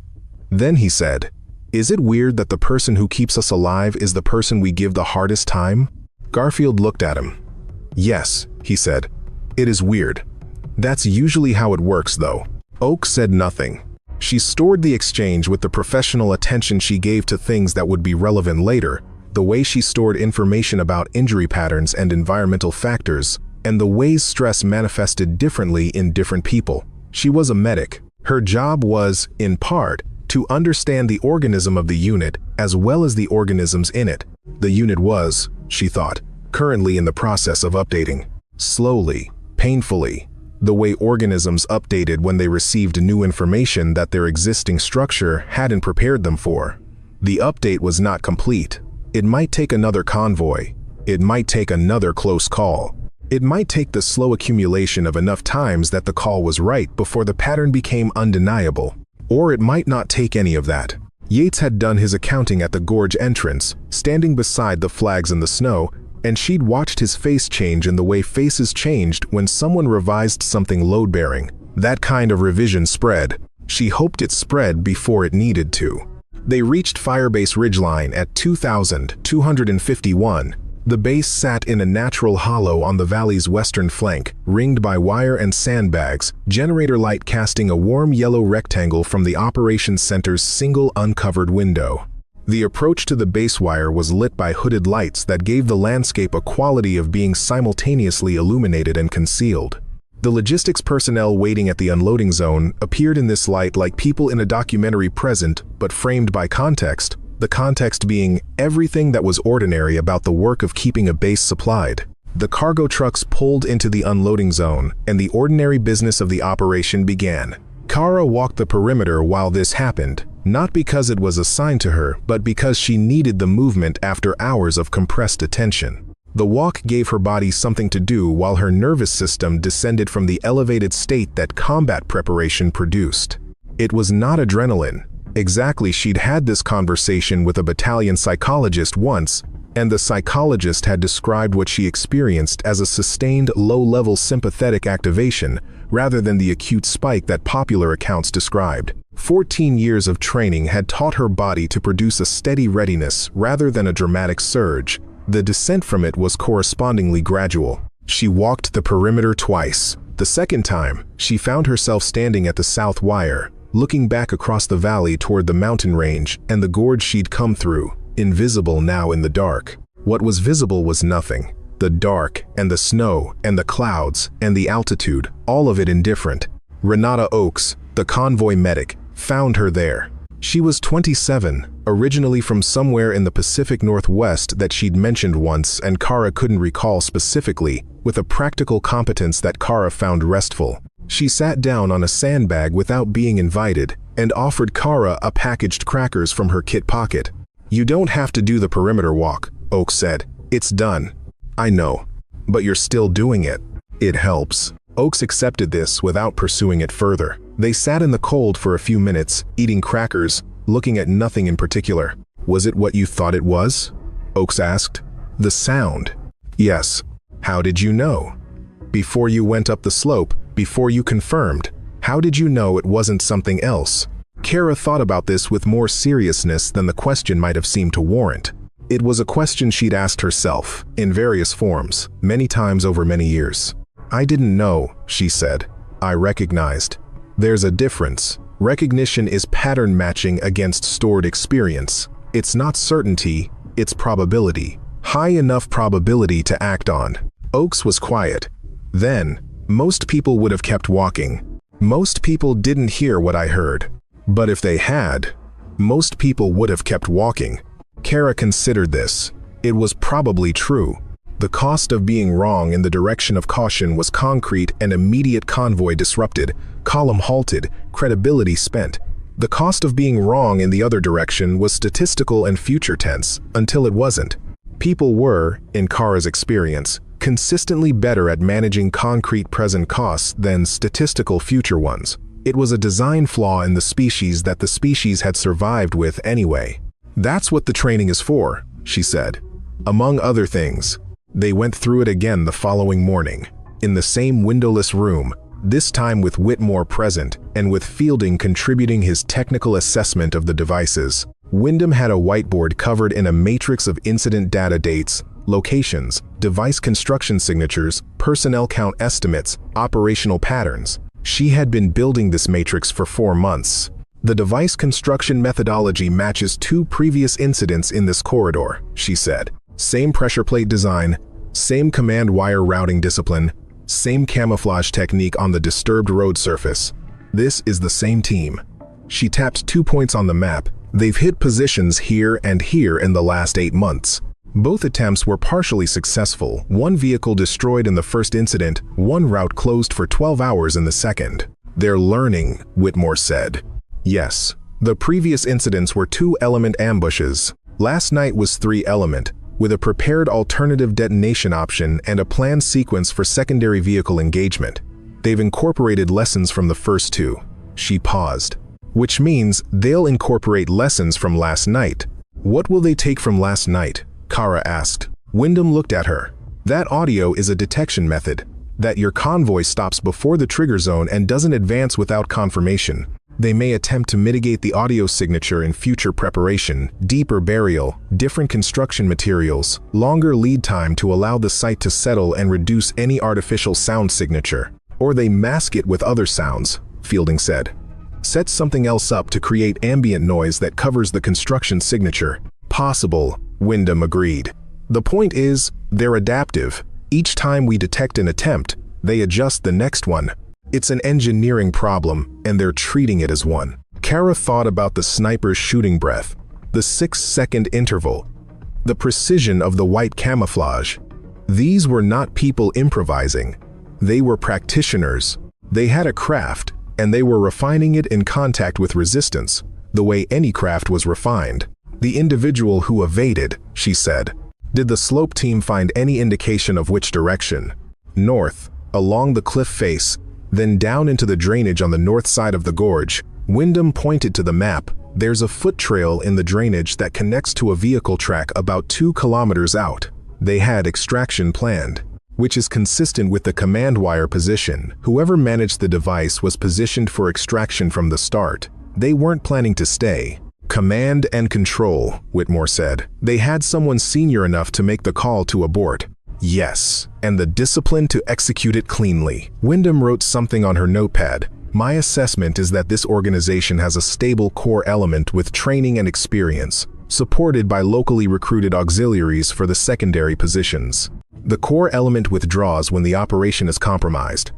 Then he said, "Is it weird that the person who keeps us alive is the person we give the hardest time?" Garfield looked at him. "Yes," he said. "It is weird. That's usually how it works, though." Oak said nothing. She stored the exchange with the professional attention she gave to things that would be relevant later, the way she stored information about injury patterns and environmental factors, and the ways stress manifested differently in different people. She was a medic. Her job was, in part, to understand the organism of the unit as well as the organisms in it. The unit was, she thought, currently in the process of updating. Slowly, painfully, the way organisms updated when they received new information that their existing structure hadn't prepared them for. The update was not complete. It might take another convoy. It might take another close call. It might take the slow accumulation of enough times that the call was right before the pattern became undeniable. Or it might not take any of that. Yates had done his accounting at the gorge entrance, standing beside the flags in the snow, and she'd watched his face change in the way faces changed when someone revised something load-bearing. That kind of revision spread. She hoped it spread before it needed to. They reached Firebase Ridgeline at 2,251. The base sat in a natural hollow on the valley's western flank, ringed by wire and sandbags, generator light casting a warm yellow rectangle from the operations center's single uncovered window. The approach to the base wire was lit by hooded lights that gave the landscape a quality of being simultaneously illuminated and concealed. The logistics personnel waiting at the unloading zone appeared in this light like people in a documentary present, but framed by context, the context being everything that was ordinary about the work of keeping a base supplied. The cargo trucks pulled into the unloading zone, and the ordinary business of the operation began. Kara walked the perimeter while this happened, not because it was assigned to her, but because she needed the movement after hours of compressed attention. The walk gave her body something to do while her nervous system descended from the elevated state that combat preparation produced. It was not adrenaline. Exactly, she'd had this conversation with a battalion psychologist once, and the psychologist had described what she experienced as a sustained low-level sympathetic activation rather than the acute spike that popular accounts described. 14 years of training had taught her body to produce a steady readiness rather than a dramatic surge. The descent from it was correspondingly gradual. She walked the perimeter twice. The second time, she found herself standing at the south wire, looking back across the valley toward the mountain range and the gorge she'd come through, invisible now in the dark. What was visible was nothing. The dark, and the snow, and the clouds, and the altitude, all of it indifferent. Renata Oakes, the convoy medic, found her there. She was 27, originally from somewhere in the Pacific Northwest that she'd mentioned once and Kara couldn't recall specifically, with a practical competence that Kara found restful. She sat down on a sandbag without being invited and offered Kara a packaged crackers from her kit pocket. "You don't have to do the perimeter walk," Oakes said. "It's done." "I know, but you're still doing it." "It helps." Oakes accepted this without pursuing it further. They sat in the cold for a few minutes, eating crackers, looking at nothing in particular. "Was it what you thought it was?" Oakes asked. "The sound." "Yes." "How did you know?" "Before you went up the slope, before you confirmed. How did you know it wasn't something else?" Kara thought about this with more seriousness than the question might have seemed to warrant. It was a question she'd asked herself, in various forms, many times over many years. "I didn't know," she said. "I recognized." There's a difference. Recognition is pattern matching against stored experience. It's not certainty, it's probability. High enough probability to act on. Oakes was quiet. Then, most people would have kept walking. Most people didn't hear what I heard. But if they had, most people would have kept walking. Kara considered this. It was probably true. The cost of being wrong in the direction of caution was concrete and immediate. Convoy disrupted, column halted, credibility spent. The cost of being wrong in the other direction was statistical and future tense, until it wasn't. People were, in Kara's experience, consistently better at managing concrete present costs than statistical future ones. It was a design flaw in the species that the species had survived with anyway. That's what the training is for, she said. Among other things, they went through it again the following morning, in the same windowless room, this time with Whitmore present and with Fielding contributing his technical assessment of the devices. Wyndham had a whiteboard covered in a matrix of incident data, dates, locations, device construction signatures, personnel count estimates, operational patterns. She had been building this matrix for 4 months. The device construction methodology matches 2 previous incidents in this corridor, she said. Same pressure plate design, same command wire routing discipline, same camouflage technique on the disturbed road surface. This is the same team. She tapped 2 points on the map. They've hit positions here and here in the last 8 months. Both attempts were partially successful. 1 vehicle destroyed in the first incident, 1 route closed for 12 hours in the second. They're learning, Whitmore said. Yes, the previous incidents were 2-element ambushes. Last night was 3-element, with a prepared alternative detonation option and a planned sequence for secondary vehicle engagement. They've incorporated lessons from the first 2. She paused. Which means they'll incorporate lessons from last night. What will they take from last night? Kara asked. Wyndham looked at her. That audio is a detection method. That your convoy stops before the trigger zone and doesn't advance without confirmation. They may attempt to mitigate the audio signature in future preparation, deeper burial, different construction materials, longer lead time to allow the site to settle and reduce any artificial sound signature. Or they mask it with other sounds, Fielding said. Set something else up to create ambient noise that covers the construction signature. Possible, Wyndham agreed. The point is, they're adaptive. Each time we detect an attempt, they adjust the next one. It's an engineering problem, and they're treating it as one. Kara thought about the sniper's shooting breath, the 6-second interval, the precision of the white camouflage. These were not people improvising. They were practitioners. They had a craft, and they were refining it in contact with resistance, the way any craft was refined. The individual who evaded, she said. Did the slope team find any indication of which direction? North, along the cliff face, then down into the drainage on the north side of the gorge. Wyndham pointed to the map. There's a foot trail in the drainage that connects to a vehicle track about 2 kilometers out. They had extraction planned, which is consistent with the command wire position. Whoever managed the device was positioned for extraction from the start. They weren't planning to stay. Command and control, Whitmore said. They had someone senior enough to make the call to abort. Yes, and the discipline to execute it cleanly. Wyndham wrote something on her notepad. My assessment is that this organization has a stable core element with training and experience, supported by locally recruited auxiliaries for the secondary positions. The core element withdraws when the operation is compromised.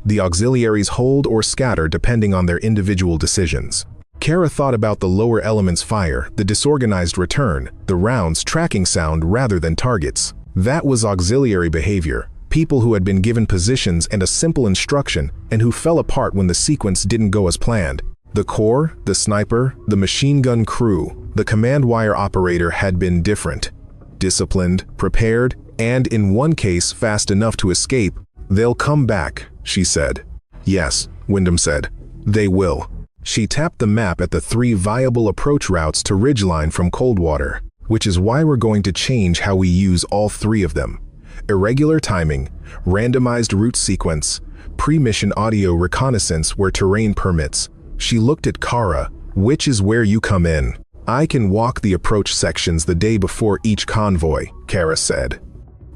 The auxiliaries hold or scatter depending on their individual decisions. Kara thought about the lower element's fire, the disorganized return, the rounds tracking sound rather than targets. That was auxiliary behavior, people who had been given positions and a simple instruction and who fell apart when the sequence didn't go as planned. The core, the sniper, the machine gun crew, the command wire operator had been different. Disciplined, prepared, and in one case fast enough to escape. They'll come back, she said. Yes, Wyndham said. They will. She tapped the map at the 3 viable approach routes to Ridgeline from Coldwater, which is why we're going to change how we use all 3 of them. Irregular timing, randomized route sequence, pre-mission audio reconnaissance where terrain permits. She looked at Kara, which is where you come in. I can walk the approach sections the day before each convoy, Kara said.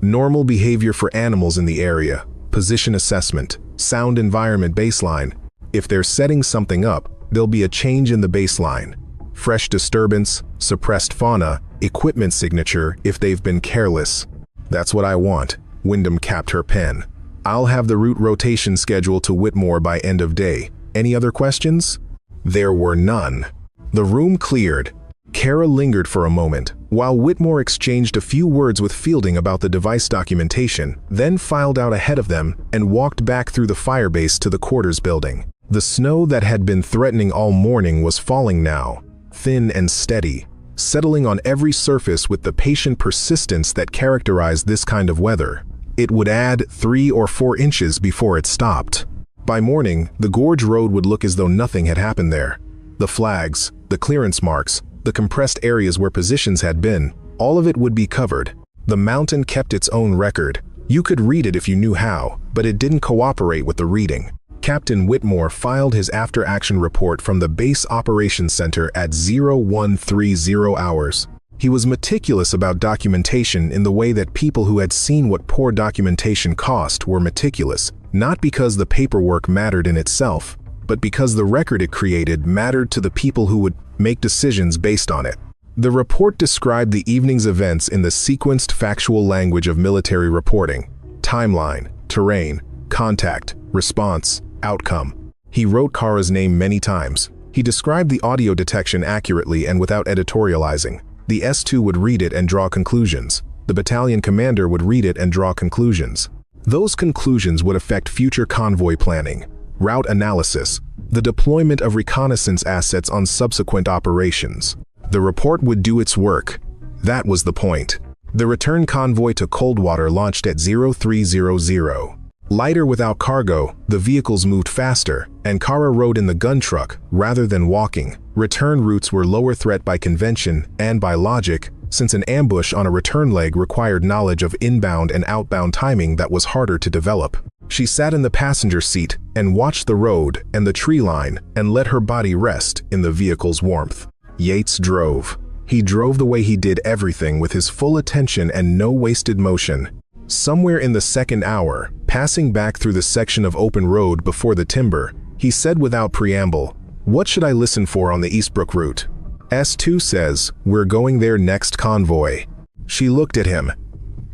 Normal behavior for animals in the area, position assessment, sound environment baseline. If they're setting something up, there'll be a change in the baseline. Fresh disturbance, suppressed fauna, equipment signature if they've been careless. That's what I want. Wyndham capped her pen. I'll have the route rotation schedule to Whitmore by end of day. Any other questions? There were none. The room cleared. Kara lingered for a moment, while Whitmore exchanged a few words with Fielding about the device documentation, then filed out ahead of them and walked back through the firebase to the quarters building. The snow that had been threatening all morning was falling now, thin and steady, settling on every surface with the patient persistence that characterized this kind of weather. It would add 3 or 4 inches before it stopped. By morning, the gorge road would look as though nothing had happened there. The flags, the clearance marks, the compressed areas where positions had been, all of it would be covered. The mountain kept its own record. You could read it if you knew how, but it didn't cooperate with the reading. Captain Whitmore filed his after-action report from the Base Operations Center at 0130 hours. He was meticulous about documentation in the way that people who had seen what poor documentation cost were meticulous, not because the paperwork mattered in itself, but because the record it created mattered to the people who would make decisions based on it. The report described the evening's events in the sequenced factual language of military reporting: timeline, terrain, contact, response, outcome. He wrote Kara's name many times. He described the audio detection accurately and without editorializing. The S2 would read it and draw conclusions. The battalion commander would read it and draw conclusions. Those conclusions would affect future convoy planning, route analysis, the deployment of reconnaissance assets on subsequent operations. The report would do its work. That was the point. The return convoy to Coldwater launched at 0300. Lighter without cargo, the vehicles moved faster, and Kara rode in the gun truck rather than walking. Return routes were lower threat by convention and by logic, since an ambush on a return leg required knowledge of inbound and outbound timing that was harder to develop. She sat in the passenger seat and watched the road and the tree line and let her body rest in the vehicle's warmth. Yates drove. He drove the way he did everything, with his full attention and no wasted motion. Somewhere in the second hour, passing back through the section of open road before the timber, he said without preamble, "What should I listen for on the Eastbrook route?" S2 says, "We're going there next convoy." She looked at him.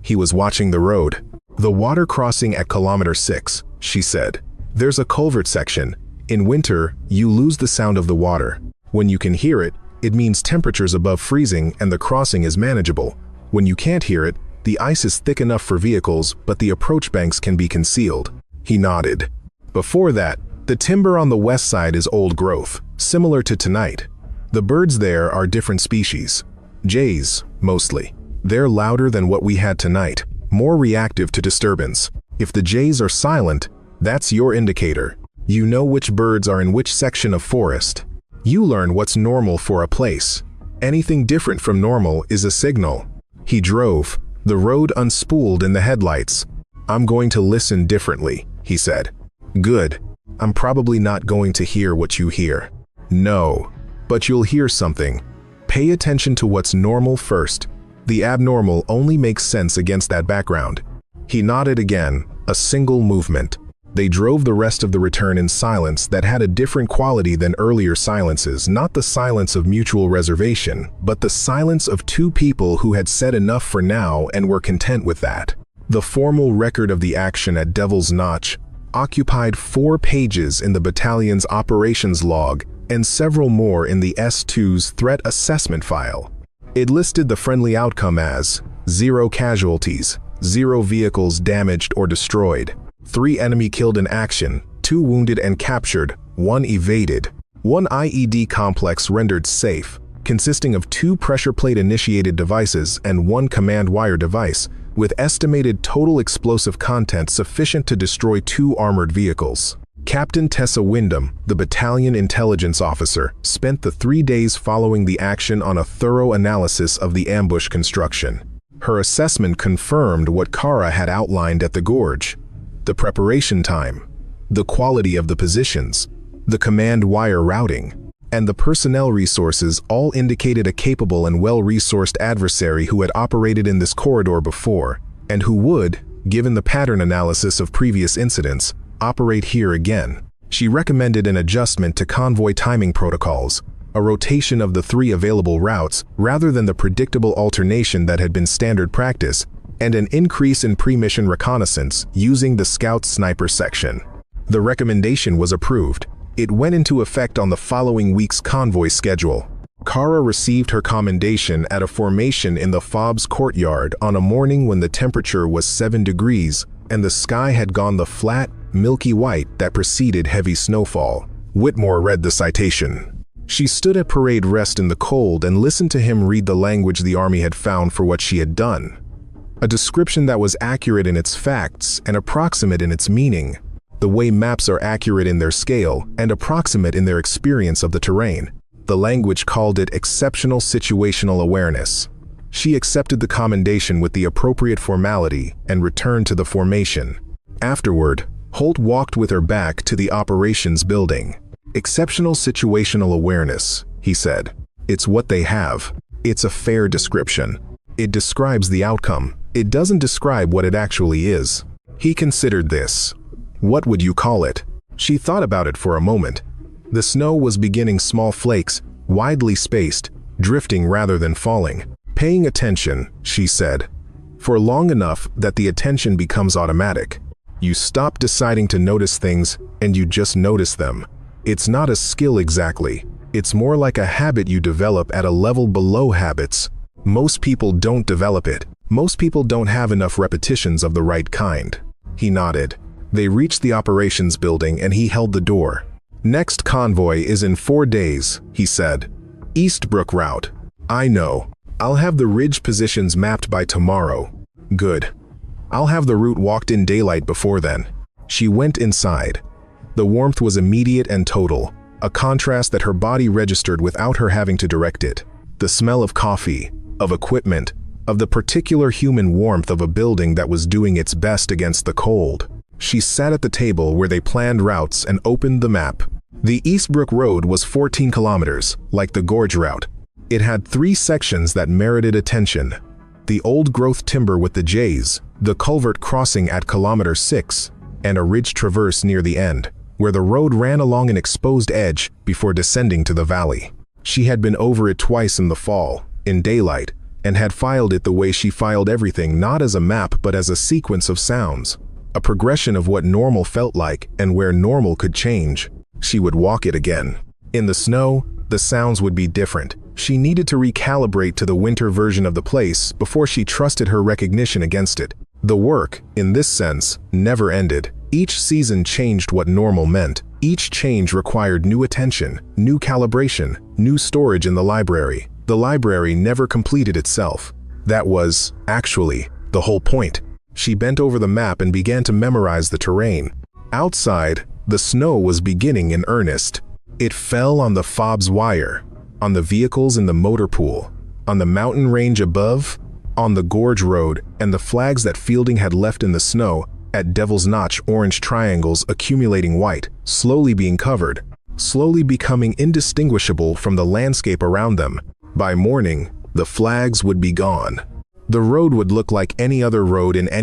He was watching the road. "The water crossing at kilometer 6, she said. "There's a culvert section. In winter, you lose the sound of the water. When you can hear it, it means temperatures above freezing and the crossing is manageable. When you can't hear it, the ice is thick enough for vehicles, but the approach banks can be concealed." He nodded. "Before that, the timber on the west side is old growth, similar to tonight. The birds there are different species. Jays, mostly. They're louder than what we had tonight, more reactive to disturbance. If the jays are silent, that's your indicator. You know which birds are in which section of forest. You learn what's normal for a place. Anything different from normal is a signal." He drove. The road unspooled in the headlights. "I'm going to listen differently," he said. "Good. I'm probably not going to hear what you hear." "No, but you'll hear something. Pay attention to what's normal first. The abnormal only makes sense against that background." He nodded again, a single movement. They drove the rest of the return in silence that had a different quality than earlier silences, not the silence of mutual reservation, but the silence of two people who had said enough for now and were content with that. The formal record of the action at Devil's Notch occupied 4 pages in the battalion's operations log and several more in the S2's threat assessment file. It listed the friendly outcome as 0 casualties, 0 vehicles damaged or destroyed, 3 enemy killed in action, 2 wounded and captured, 1 evaded, 1 IED complex rendered safe, consisting of 2 pressure plate initiated devices and 1 command wire device, with estimated total explosive content sufficient to destroy 2 armored vehicles. Captain Tessa Wyndham, the battalion intelligence officer, spent the 3 days following the action on a thorough analysis of the ambush construction. Her assessment confirmed what Kara had outlined at the gorge. The preparation time, the quality of the positions, the command wire routing, and the personnel resources all indicated a capable and well-resourced adversary who had operated in this corridor before, and who would, given the pattern analysis of previous incidents, operate here again. She recommended an adjustment to convoy timing protocols, a rotation of the 3 available routes rather than the predictable alternation that had been standard practice, and an increase in pre-mission reconnaissance using the Scout Sniper section. The recommendation was approved. It went into effect on the following week's convoy schedule. Kara received her commendation at a formation in the FOB's courtyard on a morning when the temperature was 7 degrees and the sky had gone the flat, milky white that preceded heavy snowfall. Whitmore read the citation. She stood at parade rest in the cold and listened to him read the language the Army had found for what she had done. A description that was accurate in its facts and approximate in its meaning, the way maps are accurate in their scale and approximate in their experience of the terrain. The language called it exceptional situational awareness. She accepted the commendation with the appropriate formality and returned to the formation. Afterward, Holt walked with her back to the operations building. Exceptional situational awareness, he said. It's what they have. It's a fair description. It describes the outcome. It doesn't describe what it actually is. He considered this. What would you call it? She thought about it for a moment. The snow was beginning small flakes, widely spaced, drifting rather than falling. Paying attention, she said, for long enough that the attention becomes automatic. You stop deciding to notice things and you just notice them. It's not a skill exactly. It's more like a habit you develop at a level below habits. Most people don't develop it. Most people don't have enough repetitions of the right kind. He nodded. They reached the operations building and he held the door. Next convoy is in 4 days, he said. Eastbrook route. I know. I'll have the ridge positions mapped by tomorrow. Good. I'll have the route walked in daylight before then. She went inside. The warmth was immediate and total, a contrast that her body registered without her having to direct it. The smell of coffee, of equipment, of the particular human warmth of a building that was doing its best against the cold. She sat at the table where they planned routes and opened the map. The Eastbrook Road was 14 kilometers, like the Gorge route. It had 3 sections that merited attention. The old-growth timber with the J's, the culvert crossing at kilometer 6, and a ridge traverse near the end, where the road ran along an exposed edge before descending to the valley. She had been over it twice in the fall, in daylight, and had filed it the way she filed everything, not as a map but as a sequence of sounds. A progression of what normal felt like and where normal could change. She would walk it again. In the snow, the sounds would be different. She needed to recalibrate to the winter version of the place before she trusted her recognition against it. The work, in this sense, never ended. Each season changed what normal meant. Each change required new attention, new calibration, new storage in the library. The library never completed itself. That was, actually, the whole point. She bent over the map and began to memorize the terrain. Outside, the snow was beginning in earnest. It fell on the FOB's wire, on the vehicles in the motor pool, on the mountain range above, on the Gorge Road, and the flags that Fielding had left in the snow at Devil's Notch, orange triangles accumulating white, slowly being covered, slowly becoming indistinguishable from the landscape around them. By morning, the flags would be gone. The road would look like any other road in any